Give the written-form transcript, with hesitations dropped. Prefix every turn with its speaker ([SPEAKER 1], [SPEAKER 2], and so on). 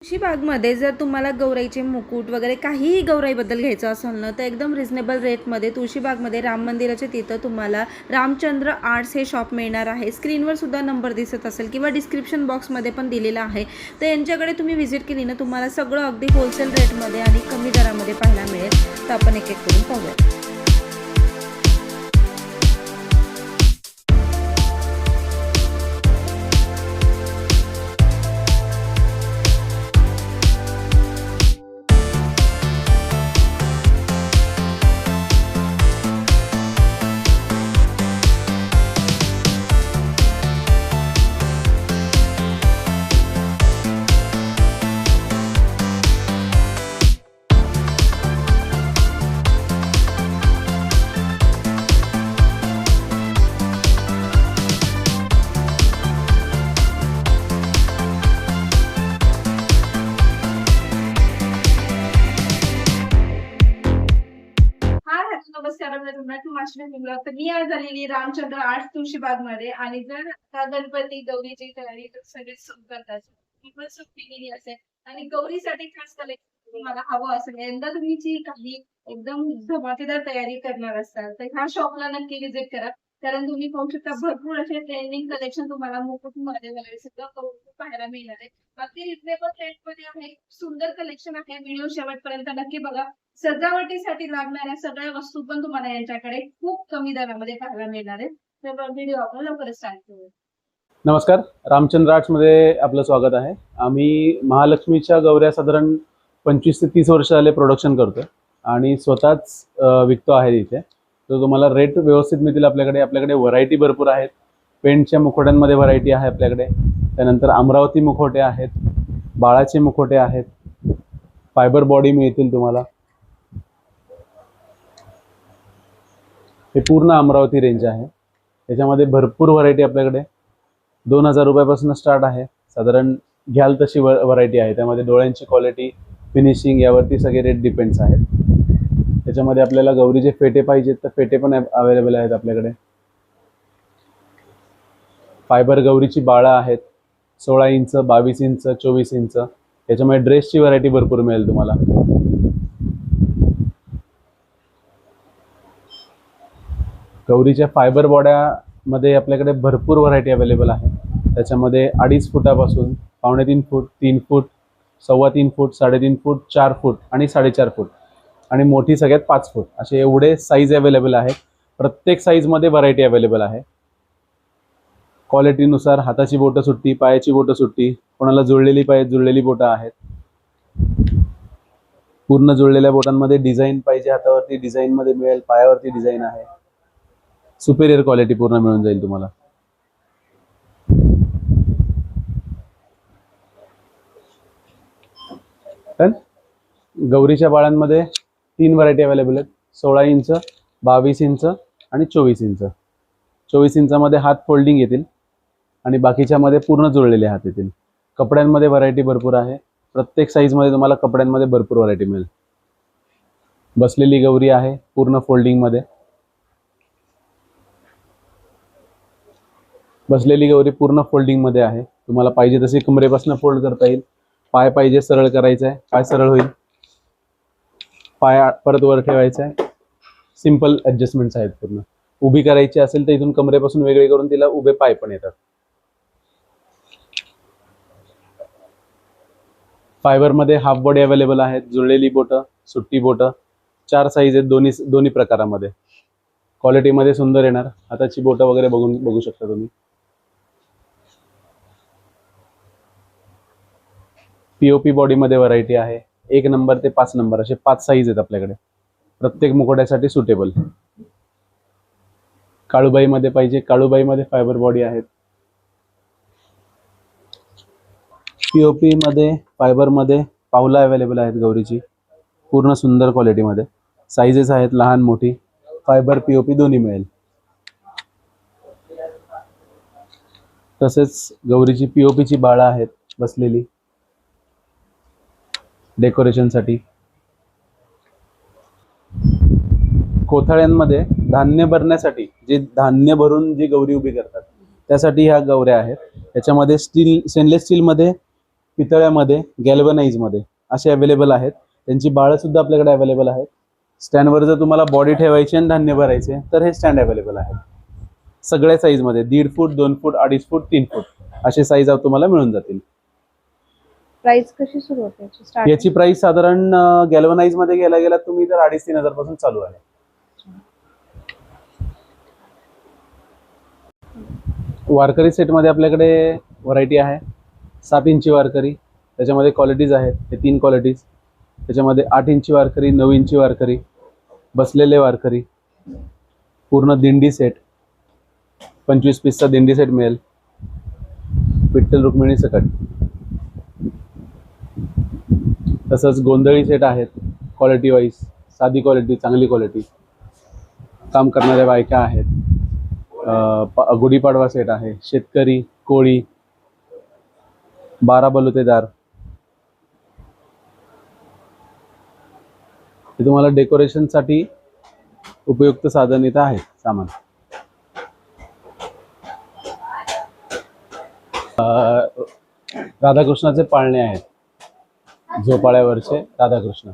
[SPEAKER 1] तुळशीबागमध्ये जर तुम्हाला गौराईचे मुकुट वगैरे काहीही गौराईबद्दल घ्यायचं असेल ना, तर एकदम रिझनेबल रेटमध्ये तुळशीबागमध्ये राम मंदिराच्या तिथं तुम्हाला रामचंद्र आर्ट्स हे शॉप मिळणार आहे. स्क्रीनवर सुद्धा नंबर दिसत असेल किंवा डिस्क्रिप्शन बॉक्समध्ये पण दिलेला आहे. तर यांच्याकडे तुम्ही व्हिजिट केली ना, तुम्हाला सगळं अगदी होलसेल रेटमध्ये आणि कमी दरामध्ये पाहायला मिळेल. तर आपण एक एक करून पाहूया.
[SPEAKER 2] नमस्कार तर मी आज आलेली रामचंद्र आर्ट्स तुळशीबागमध्ये आणि जर आता गणपती गौरीची तयारी सगळे सुरू करतात ती पण सुट्टी केली असेल आणि गौरीसाठी खास कलेक्शन तुम्हाला हवं असेल यंदा तुम्ही जी काही एकदम धमाकेदार तयारी करणार असाल तर ह्या शॉपला नक्की विजिट करा. कारण तुम्ही पाहू शकता भरपूर असे ट्रेंडिंग कलेक्शन तुम्हाला मुकुटमध्ये वगैरे सगळं पाहायला मिळणार आहे. अगदी रिजनेबल रेट मध्ये आहे. सुंदर कलेक्शन आहे. व्हिडिओ शेवटपर्यंत नक्की बघा. सजावटीसाठी लागणाऱ्या सगळ्या वस्तू पण तुम्हाला यांच्याकडे खूप कमी दरामध्ये पाहायला मिळणार आहेत. तर व्हिडिओ आपण लवकरच स्टार्ट करूया.
[SPEAKER 3] नमस्कार, रामचंद्र आर्ट्समध्ये आपलं स्वागत आहे. आम्ही महालक्ष्मीच्या गौऱ्या साधारण 25 ते 30 वर्ष झाले प्रोडक्शन करतो आणि स्वतःच विकतो आहे इथे. तर तुम्हाला रेट व्यवस्थित मिळतील. आपल्याकडे व्हरायटी भरपूर आहेत. पेंटच्या मुखोट्यांमध्ये व्हरायटी आहे आपल्याकडे. त्यानंतर अमरावती मुखोटे आहेत, बाळाचे मुखोटे आहेत, फायबर बॉडी मिळतील तुम्हाला. हे पूर्ण अमरावती रेंज आहे. त्याच्यामध्ये भरपूर व्हरायटी आपल्याकडे 2000 रुपयापासून स्टार्ट आहे. साधारण घ्याल तशी व्हरायटी आहे. त्यामध्ये डोळ्यांची क्वालिटी, फिनिशिंग यावरती सगळे रेट डिपेंड्स आहेत. त्याच्यामध्ये आपल्याला गौरीचे फेटे पाहिजेत तर फेटे पण अवेलेबल आहेत आपल्याकडे. फायबर गौरीची बाळं आहेत 16 इंच, 22 इंच, 24 इंच. त्याच्यामुळे ड्रेसची व्हरायटी भरपूर मिळेल तुम्हाला. गौरीच्या फायबर बॉड्यामध्ये आपल्याकडे भरपूर व्हरायटी अवेलेबल आहे. त्याच्यामध्ये 2.5 फुटापासून 3.25 फूट, 3 फूट, 3.25 फूट, 3.5 फूट, 4 फूट आणि 4.5 फूट आणि मोठी सगळ्यात 5 फूट असे एवढे साईज अवेलेबल आहेत. प्रत्येक साईजमध्ये व्हरायटी अवेलेबल आहे. क्वालिटीनुसार हाताची बोटं सुट्टी, पायाची बोटं सुट्टी, कोणाला जुळलेली पाहिजे जुळलेली बोटं आहेत. पूर्ण जुळलेल्या बोटांमध्ये डिझाईन पाहिजे हातावरती डिझाईनमध्ये मिळेल, पायावरती डिझाईन आहे. सुपेरियर क्वालिटी पूर्ण मिळून जाईल तुम्हाला. तर गौरीच्या बाळांमध्ये 3 व्हरायटी अवेलेबल आहेत. 16 इंच, 22 इंच आणि 24 इंच. 24 इंचामध्ये हात फोल्डिंग येतील आणि बाकीच्यामध्ये पूर्ण जुळलेले हात येतील. कपड्यांमध्ये व्हरायटी भरपूर आहे. प्रत्येक साईजमध्ये तुम्हाला कपड्यांमध्ये भरपूर व्हरायटी मिळेल. बसलेली गौरी आहे पूर्ण फोल्डिंगमध्ये. बसलेली गौरी पूर्ण फोल्डिंगमध्ये आहे. तुम्हाला पाहिजे तशी कमरेपासून फोल्ड करता येईल. पाय पाहिजे सरळ करायचा आहे, पाय सरळ होईल. पाय परत वर ठेवायचा आहे. सिंपल ॲडजस्टमेंट्स आहेत पूर्ण. उभी करायची असेल तर इथून कमरेपासून वेगळे करून तिला उभे पाय पण येतात. फायबरमध्ये हाफ बॉडी अवेलेबल आहेत. जुळलेली बोटं, सुट्टी बोटं, 4 साईज आहेत दोन्ही प्रकारामध्ये. क्वालिटीमध्ये सुंदर येणार. हाताची बोटं वगैरे बघू शकता तुम्ही. पीओपी बॉडीमध्ये व्हरायटी आहे. 1 नंबर ते 5 नंबर असे 5 साईज आहेत आपल्याकडे. प्रत्येक मुखोट्यासाठी सुटेबल. काळूबाईमध्ये पाहिजे, काळूबाईमध्ये फायबर बॉडी आहेत. पीओपी मध्ये फायबरमध्ये पावला अवेलेबल आहेत गौरीची पूर्ण सुंदर क्वालिटीमध्ये. साईजेस आहेत लहान मोठी. फायबर पीओपी दोन्ही मिळेल. तसेच गौरीची पीओपीची बाळं आहेत बसलेली डेकोरेशनसाठी. कोथळ्यांमध्ये धान्य भरण्यासाठी जे धान्य भरून जी गौरी उभी करतात त्यासाठी ह्या गौऱ्या आहेत. त्याच्यामध्ये स्टेनलेस स्टीलमध्ये पितळ्यामध्ये, गॅल्वनाइजमध्ये असे अवेलेबल आहेत. त्यांची बाळं सुद्धा आपल्याकडे अवेलेबल आहेत. स्टँडवर जर तुम्हाला बॉडी ठेवायची आणि धान्य भरायचे तर हे स्टँड अवेलेबल आहे. सगळ्या साईजमध्ये 1.5 फूट, 2 फूट, 2.5 फूट, 3 फूट असे साईज तुम्हाला मिळून जातील.
[SPEAKER 1] प्राइस कशी सुरू होते याची? स्टार्ट
[SPEAKER 3] याची प्राइस साधारण गॅल्वनाइजमध्ये गेला तुम्ही तर 2,500-3,000 पासून चालू आहे. वारकरी सेटमध्ये आपल्याकडे व्हरायटी आहे. 7 इंची वारकरी, त्याच्यामध्ये क्वालिटीज आहेत. हे 3 क्वालिटीज. त्याच्यामध्ये 8 इंची वारकरी, 9 इंची वारकरी, बसलेले वारकरी, पूर्ण दिंडी सेट, 25 पीसचा दिंडी सेट मिळेल. विठ्ठल रुक्मिणी सकट. तसंच गोंधळी सेट आहेत. क्वालिटी वाईज साधी क्वालिटी, चांगली क्वालिटी. काम करणाऱ्या बायका आहेत. गुढीपाडवा सेट आहे. शेतकरी, कोळी, 12 बलुतेदार. हे तुम्हाला डेकोरेशनसाठी उपयुक्त साधन इथं आहे सामान. राधाकृष्णाचे पाळणे आहेत. झोपाळ्यावरचे राधाकृष्ण.